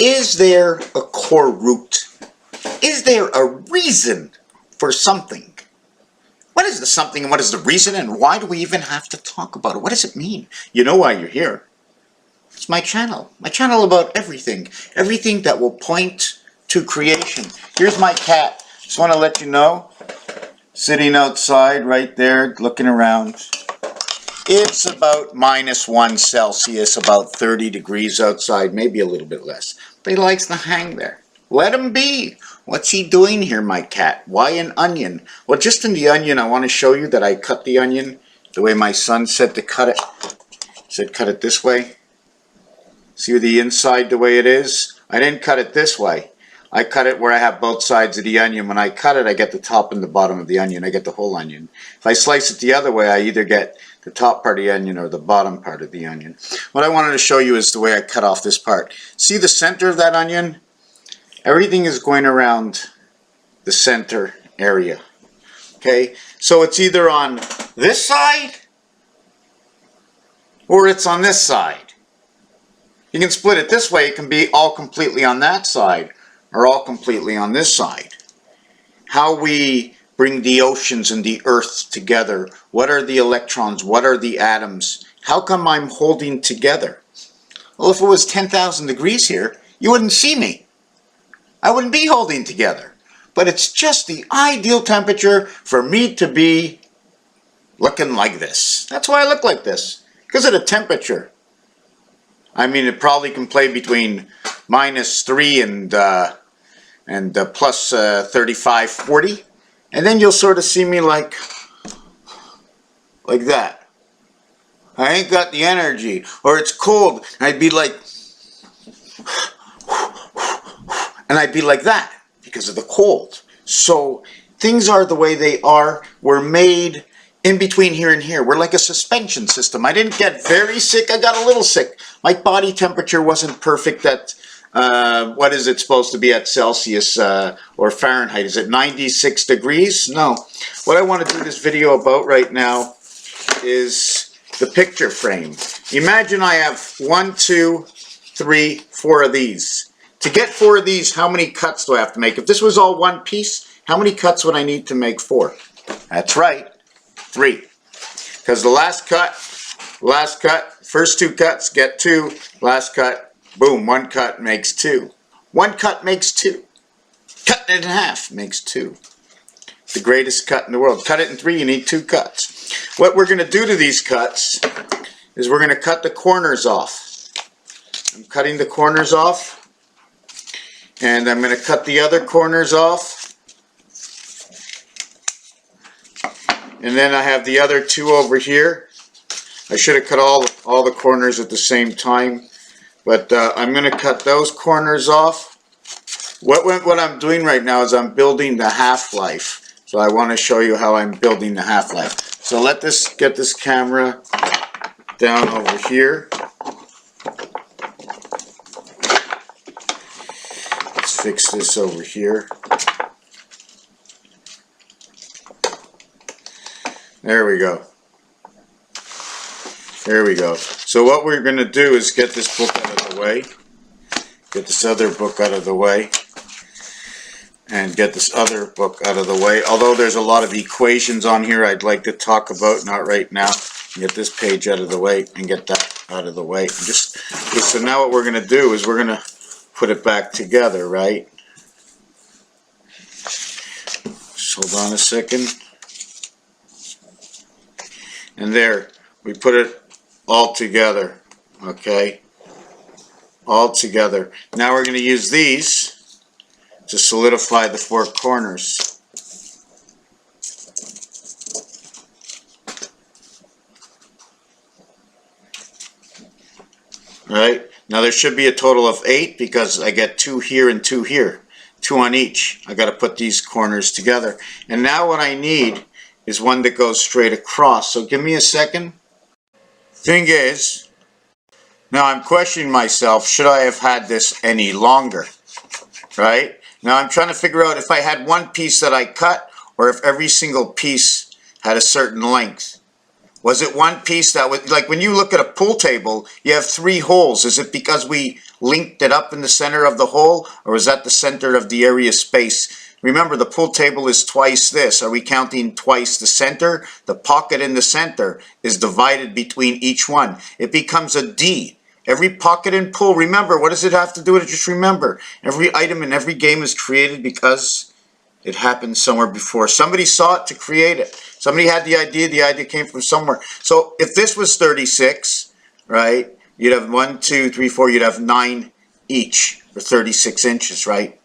Is there a core root? Is there a reason for something? What is the something and what is the reason and why do we even have to talk about it? What does it mean? You know why you're here. It's my channel about everything. Everything that will point to creation. Here's my cat. Just want to let you know, sitting outside right there looking around. It's about -1 Celsius, about 30 degrees outside, maybe a little bit less. But he likes to hang there. Let him be. What's he doing here, my cat? Why an onion? Well, just in the onion, I want to show you that I cut the onion the way my son said to cut it. He said cut it this way. See the inside the way it is? I didn't cut it this way. I cut it where I have both sides of the onion. When I cut it, I get the top and the bottom of the onion. I get the whole onion. If I slice it the other way, I either get the top part of the onion or the bottom part of the onion. What I wanted to show you is the way I cut off this part. See the center of that onion? Everything is going around the center area. Okay? So it's either on this side or it's on this side. You can split it this way. It can be all completely on that side or all completely on this side. How we bring the oceans and the earth together. What are the electrons? What are the atoms? How come I'm holding together? Well, if it was 10,000 degrees here, you wouldn't see me. I wouldn't be holding together. But it's just the ideal temperature for me to be looking like this. That's why I look like this. Because of the temperature. I mean, it probably can play between -3 and plus 35, 40. And then you'll sort of see me like that. I ain't got the energy. Or it's cold. And I'd be like, and I'd be like that because of the cold. So things are the way they are. We're made in between here and here. We're like a suspension system. I didn't get very sick. I got a little sick. My body temperature wasn't perfect at, what is it supposed to be at Celsius or Fahrenheit? Is it 96 degrees? No. What I want to do this video about right now is the picture frame. Imagine I have 1, 2, 3, 4 of these. To get 4 of these, how many cuts do I have to make? If this was all one piece, how many cuts would I need to make 4? That's right, 3. Because the last cut, first 2 cuts get 2, last cut, boom, 1 cut makes 2. 1 cut makes 2. Cut it in half makes 2. The greatest cut in the world. Cut it in 3, you need 2 cuts. What we're going to do to these cuts is we're going to cut the corners off. I'm cutting the corners off. And I'm going to cut the other corners off. And then I have the other 2 over here. I should have cut all the corners at the same time. But I'm going to cut those corners off. What I'm doing right now is I'm building the half-life. So I want to show you how I'm building the half-life. So get this camera down over here. Fix this over here. There we go. There we go. So what we're going to do is get this book out of the way. Get this other book out of the way. And get this other book out of the way. Although there's a lot of equations on here I'd like to talk about, not right now. Get this page out of the way and get that out of the way. So now what we're going to do is we're going to put it back together, right? Just hold on a second. And there, we put it all together, okay? All together. Now we're going to use these to solidify the 4 corners. Right? Now there should be a total of 8 because I get 2 here and 2 here. 2 on each. I got to put these corners together. And now what I need is one that goes straight across. So give me a second. Thing is, now I'm questioning myself, should I have had this any longer? Right? Now I'm trying to figure out if I had one piece that I cut or if every single piece had a certain length. Was it one piece that was, like when you look at a pool table, you have 3 holes. Is it because we linked it up in the center of the hole, or is that the center of the area space? Remember, the pool table is twice this. Are we counting twice the center? The pocket in the center is divided between each one. It becomes a D. Every pocket in pool, remember, what does it have to do with it? Just remember, every item in every game is created because it happened somewhere before. Somebody saw it to create it. Somebody had the idea came from somewhere. So if this was 36, right, you'd have 1, 2, 3, 4, you'd have 9 each for 36 inches, right?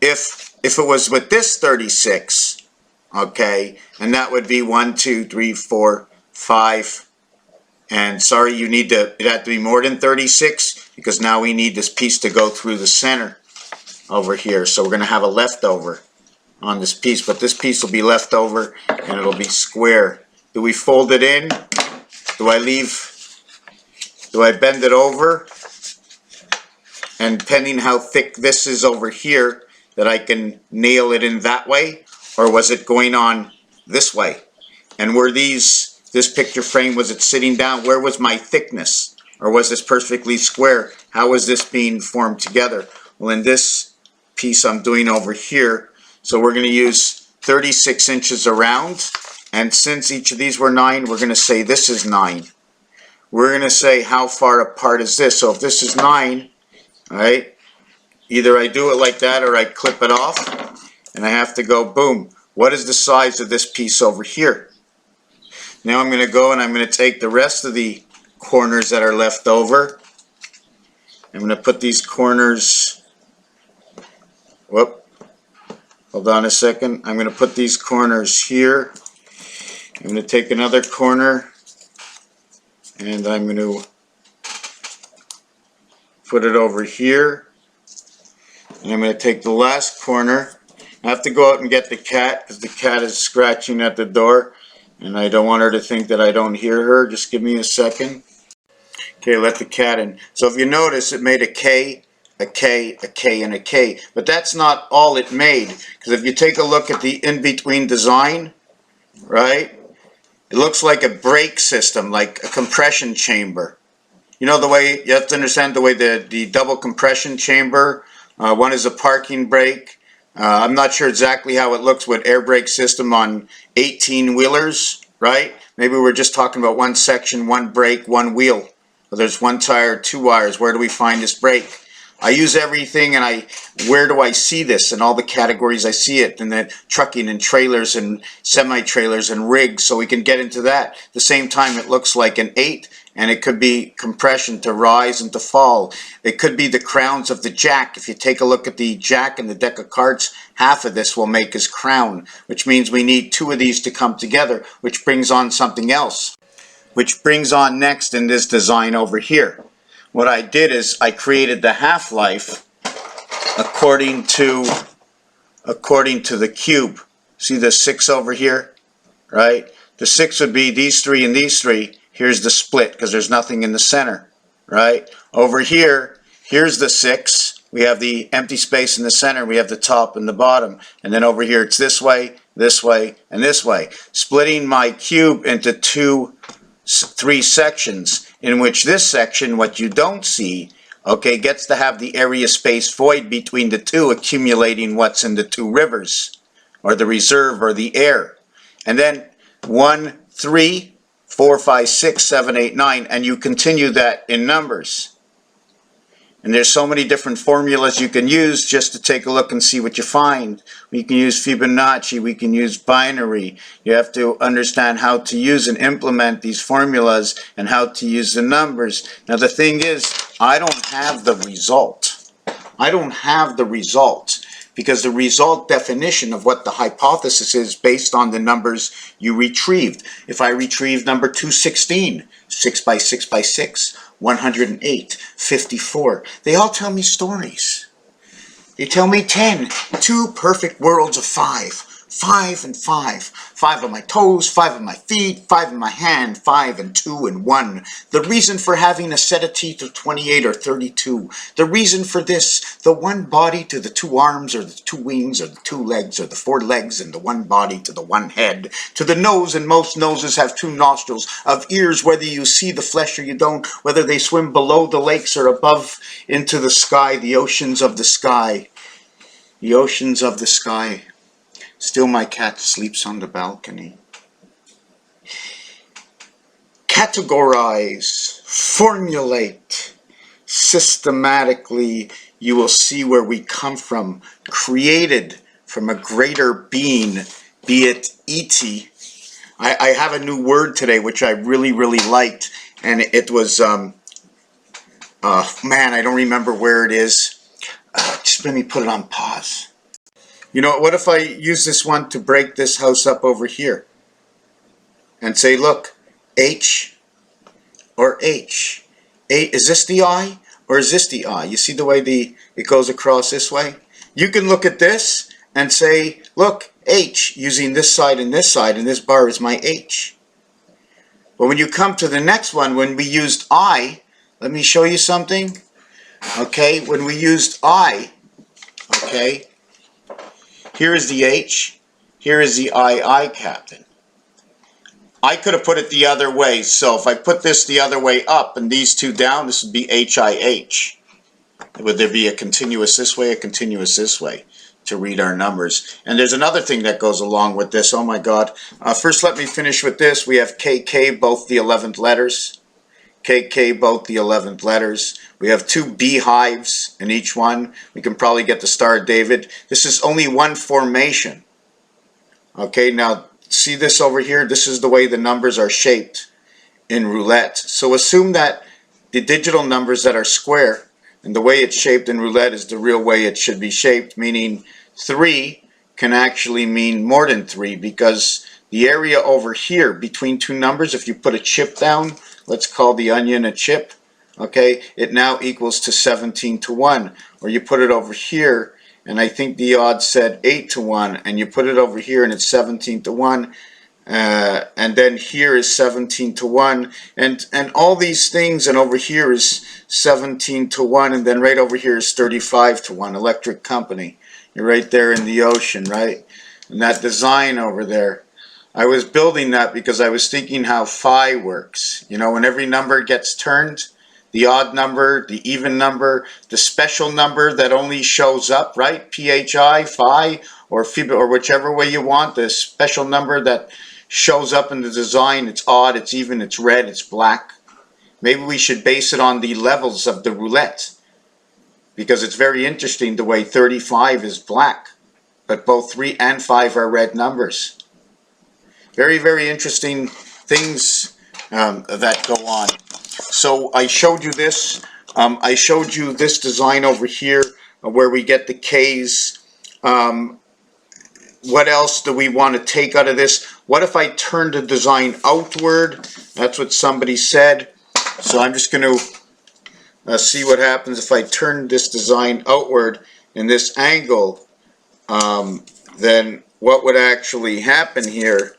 If it was with this 36, okay, and that would be 1, 2, 3, 4, 5, and sorry, it had to be more than 36 because now we need this piece to go through the center over here. So we're going to have a leftover on this piece, but this piece will be left over and it'll be square. Do we fold it in? Do I bend it over? And depending how thick this is over here, that I can nail it in that way, or was it going on this way? And were this picture frame, was it sitting down? Where was my thickness? Or was this perfectly square? How was this being formed together? Well, in this piece I'm doing over here, so we're going to use 36 inches around, and since each of these were 9, we're going to say this is 9. We're going to say how far apart is this. So if this is 9, all right, either I do it like that or I clip it off, and I have to go, boom, what is the size of this piece over here? Now I'm going to go and I'm going to take the rest of the corners that are left over. I'm going to put these corners, hold on a second. I'm going to put these corners here. I'm going to take another corner and I'm going to put it over here. And I'm going to take the last corner. I have to go out and get the cat because the cat is scratching at the door and I don't want her to think that I don't hear her. Just give me a second. Okay, let the cat in. So if you notice, it made a K, a K, a K, and a K. But that's not all it made, because if you take a look at the in-between design, right, it looks like a brake system, like a compression chamber. You know the way, you have to understand the way the double compression chamber, one is a parking brake. I'm not sure exactly how it looks with air brake system on 18-wheelers, right? Maybe we're just talking about one section, one brake, one wheel. Well, there's one tire, 2 wires. Where do we find this brake? I use everything, and where do I see this? In all the categories I see it, in the trucking and trailers and semi-trailers and rigs, so we can get into that. At the same time, it looks like an 8, and it could be compression to rise and to fall. It could be the crowns of the jack. If you take a look at the jack and the deck of cards, half of this will make his crown, which means we need 2 of these to come together, which brings on something else, which brings on next in this design over here. What I did is I created the half-life according to the cube. See the 6 over here, right? The 6 would be these 3 and these 3. Here's the split because there's nothing in the center, right? Over here, here's the 6. We have the empty space in the center. We have the top and the bottom. And then over here, it's this way, and this way. Splitting my cube into 3 sections, in which this section, what you don't see, okay, gets to have the area space void between the 2, accumulating what's in the 2 rivers, or the reserve, or the air. And then 1, 3, 4, 5, 6, 7, 8, 9, and you continue that in numbers. And there's so many different formulas you can use just to take a look and see what you find. We can use Fibonacci, we can use binary. You have to understand how to use and implement these formulas and how to use the numbers. Now the thing is, I don't have the result. I don't have the result because the result definition of what the hypothesis is based on the numbers you retrieved. If I retrieve number 216, 6 by 6 by 6, 108, 54. They all tell me stories. They tell me 10, 2 perfect worlds of 5, 5 and 5. 5 on my toes, 5 on my feet, 5 in my hand, 5 and 2 and 1. The reason for having a set of teeth of 28 or 32. The reason for this, the one body to the 2 arms or the 2 wings or the 2 legs or the 4 legs and the one body to the 1 head. To the nose, and most noses have 2 nostrils. Of ears, whether you see the flesh or you don't. Whether they swim below the lakes or above into the sky. The oceans of the sky. The oceans of the sky. Still my cat sleeps on the balcony. Categorize, formulate, systematically you will see where we come from, created from a greater being, be it E.T. I have a new word today which I really liked, and it was, man, I don't remember where it is. Just let me put it on pause. You know, what if I use this one to break this house up over here and say, look, H or H. Is this the I or is this the I? You see the way it goes across this way? You can look at this and say, look, H, using this side, and this bar is my H. But when you come to the next one, when we used I, let me show you something. Okay, when we used I, okay, here is the H, here is the I, Captain. I could have put it the other way, so if I put this the other way up and these 2 down, this would be HIH. Would there be a continuous this way, a continuous this way to read our numbers? And there's another thing that goes along with this, oh my God. First let me finish with this. We have KK, both the 11th letters. KK, both the 11th letters. We have 2 beehives in each one. We can probably get the Star of David. This is only one formation. Okay, now see this over here? This is the way the numbers are shaped in roulette. So assume that the digital numbers that are square and the way it's shaped in roulette is the real way it should be shaped, meaning 3 can actually mean more than 3 because the area over here between 2 numbers, if you put a chip down, let's call the onion a chip, okay, it now equals to 17 to 1. Or you put it over here, and I think the odds said 8 to 1, and you put it over here and it's 17 to 1, and then here is 17 to 1, and all these things, and over here is 17 to 1, and then right over here is 35 to 1, electric company. You're right there in the ocean, right? And that design over there. I was building that because I was thinking how phi works. You know, when every number gets turned, the odd number, the even number, the special number that only shows up, right? PHI, phi, or phi, or whichever way you want, the special number that shows up in the design, it's odd, it's even, it's red, it's black. Maybe we should base it on the levels of the roulette, because it's very interesting the way 35 is black, but both 3 and 5 are red numbers. Very interesting things that go on. So I showed you this. I showed you this design over here where we get the K's. What else do we want to take out of this? What if I turn the design outward? That's what somebody said. So I'm just going to see what happens if I turn this design outward in this angle. Then what would actually happen here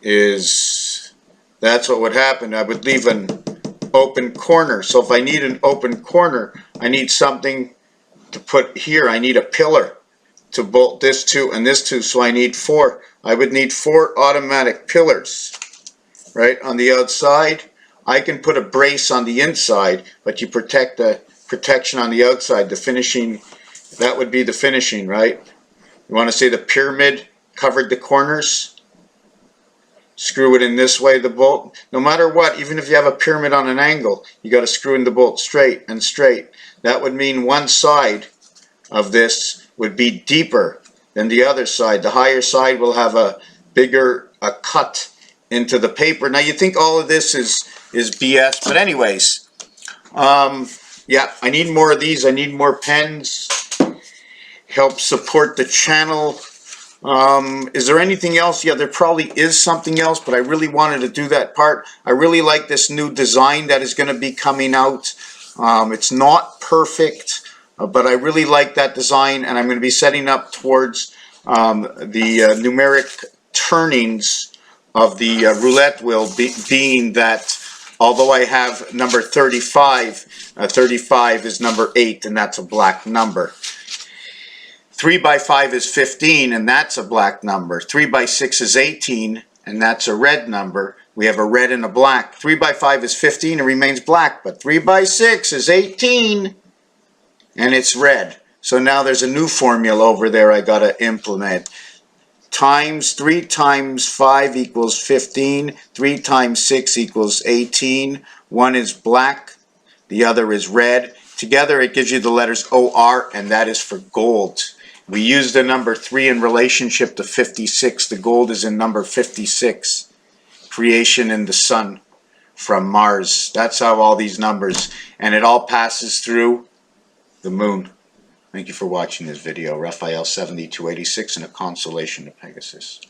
is, that's what would happen. I would leave an open corner. So if I need an open corner, I need something to put here. I need a pillar to bolt this to and this to. So I need 4. I would need 4 automatic pillars, right, on the outside. I can put a brace on the inside, but you protect the protection on the outside. The finishing, that would be the finishing, right? You want to say the pyramid covered the corners. Screw it in this way, the bolt. No matter what, even if you have a pyramid on an angle, you got to screw in the bolt straight and straight. That would mean one side of this would be deeper than the other side. The higher side will have a bigger cut into the paper. Now you think all of this is BS, but anyways, yeah, I need more of these. I need more pens. Help support the channel. Is there anything else? Yeah, there probably is something else, but I really wanted to do that part. I really like this new design that is going to be coming out. It's not perfect, but I really like that design, and I'm going to be setting up towards the numeric turnings of the roulette wheel being that although I have number 35, 35 is number 8, and that's a black number. 3 by 5 is 15, and that's a black number. 3 by 6 is 18, and that's a red number. We have a red and a black. 3 by 5 is 15 and remains black, but 3 by 6 is 18, and it's red. So now there's a new formula over there I got to implement. Times 3 times 5 equals 15. 3 times 6 equals 18. One is black, the other is red. Together it gives you the letters OR, and that is for gold. We use the number 3 in relationship to 56. The gold is in number 56. Creation in the sun from Mars. That's how all these numbers, and it all passes through the moon. Thank you for watching this video. Raphael 7286 and a consolation to Pegasus.